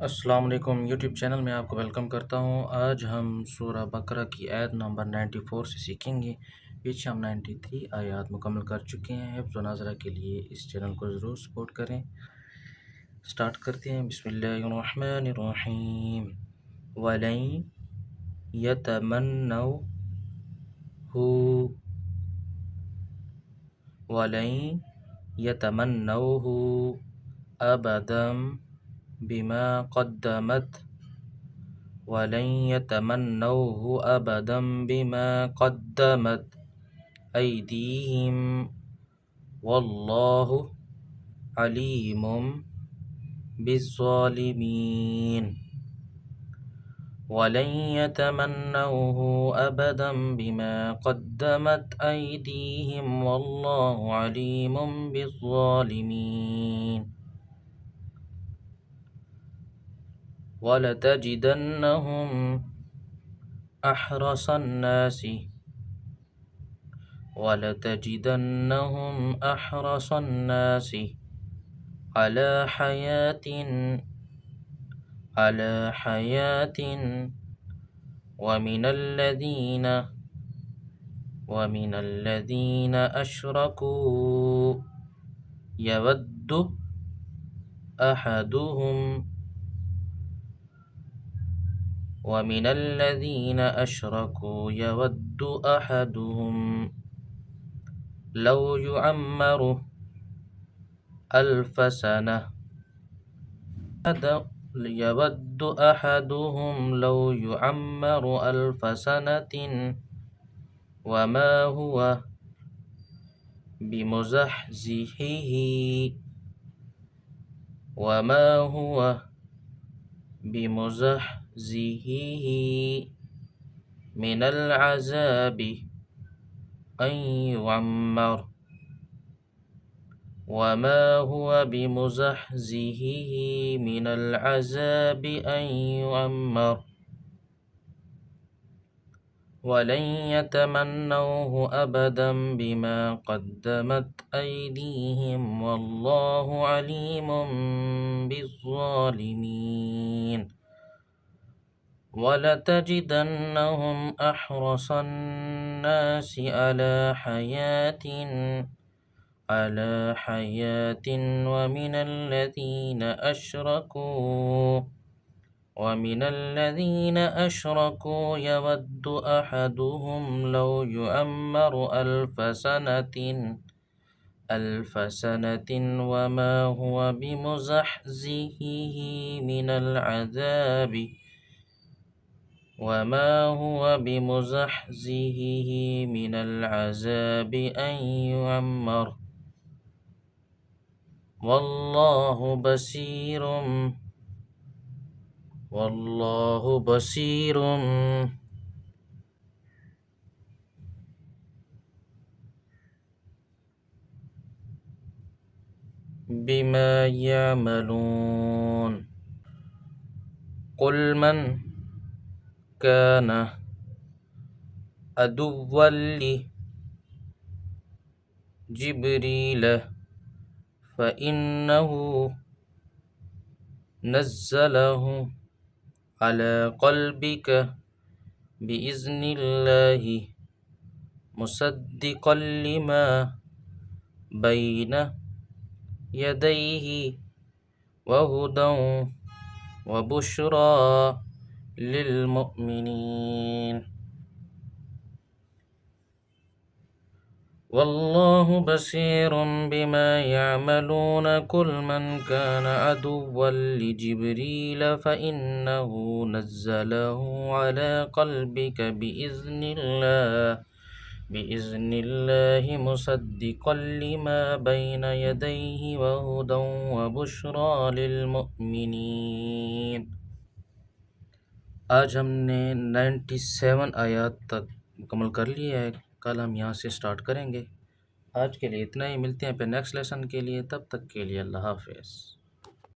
अस्सलाम वालेकुम YouTube channel में आपको वेलकम करता हूँ। आज हम सूरह बकरा की आयत नंबर 94 से सीखेंगे। पीछे हम 93 आयत मुकम्मल कर चुके हैं। हिफ्ज़ व नाज़रा के लिए इस चैनल को ज़रूर सपोर्ट करें। स्टार्ट करते हैं। बिस्मिल्लाहिर्रहमानिर्रहीम। वलन यतमन्नहु वलन यतमन्नहु अबदम बिमा क़द्दमत वलन यतमन्नौहु अबदम बिमा क़द्दमत ऐदीहिम वल्लाहु अलीमुम बिज़्ज़ालिमीन। वलन यतमन्नौहु अबदम बिमा क़द्दमत ऐदीहिम वल्लाहु अलीमुम बिज़्ज़ालिमीन। वलतजिदन्नहुम अहरसन्नासि अला हयातिन वमिनल्लज़ीन अशरकू यवद्दु अहदुहुम लौ युअम्मरु अल्फ सनह यवद्दु अहदुहुम लौ युअम्मरु अल्फ सनतिन वमा हुवा बिमुज़हज़िहिही मिनल अज़ाबि अन युअम्मर वमा हुवा बिमुज़हज़िहिही मिनल अज़ाबि अन युअम्मर वलन यतमन्नौहु अबदम बिमा क़द्दमत ऐदीहिम वल्लाहु अलीमुम बिज़्ज़ालिमीन। वलतजिदन्नहुम अहरसन्नासि अला हयातिन वमिनल्लज़ीन अशरकू यवद्दु अहदुहुम लौ युअम्मरु अल्फ सनतिन वमा हुवा बिमुज़हज़िहिही मिनल अज़ाबि अन युअम्मर वल्लाहु बसीरुम बिमा यअमलून। कुल मन कान अदुव्वन लिजिब्रील फ़इन्नहु नज़्ज़लहु अला क़ल्बिक बिइज़्निल्लाहि मुसद्दिक़न लिमा बैन यदैहि वहुदन वबुश्रा लिलमुमिनीन। वल्लाहु बसीरुम बिमा यअमलून। कुल मन कान अदुव्वन लिजिब्रील फ़इन्नहु नज़्ज़लहु अला क़ल्बिक बिइज़्निल्लाहि मुसद्दिक़न लिमा बैन यदैहि वहुदन वबुश्रा लिलमुमिनीन। आज हमने 97 आयत तक मुकम्मल कर लिया है। कल हम यहाँ से स्टार्ट करेंगे। आज के लिए इतना ही। मिलते हैं फिर नेक्स्ट लेसन के लिए। तब तक के लिए अल्लाह हाफ़िज़।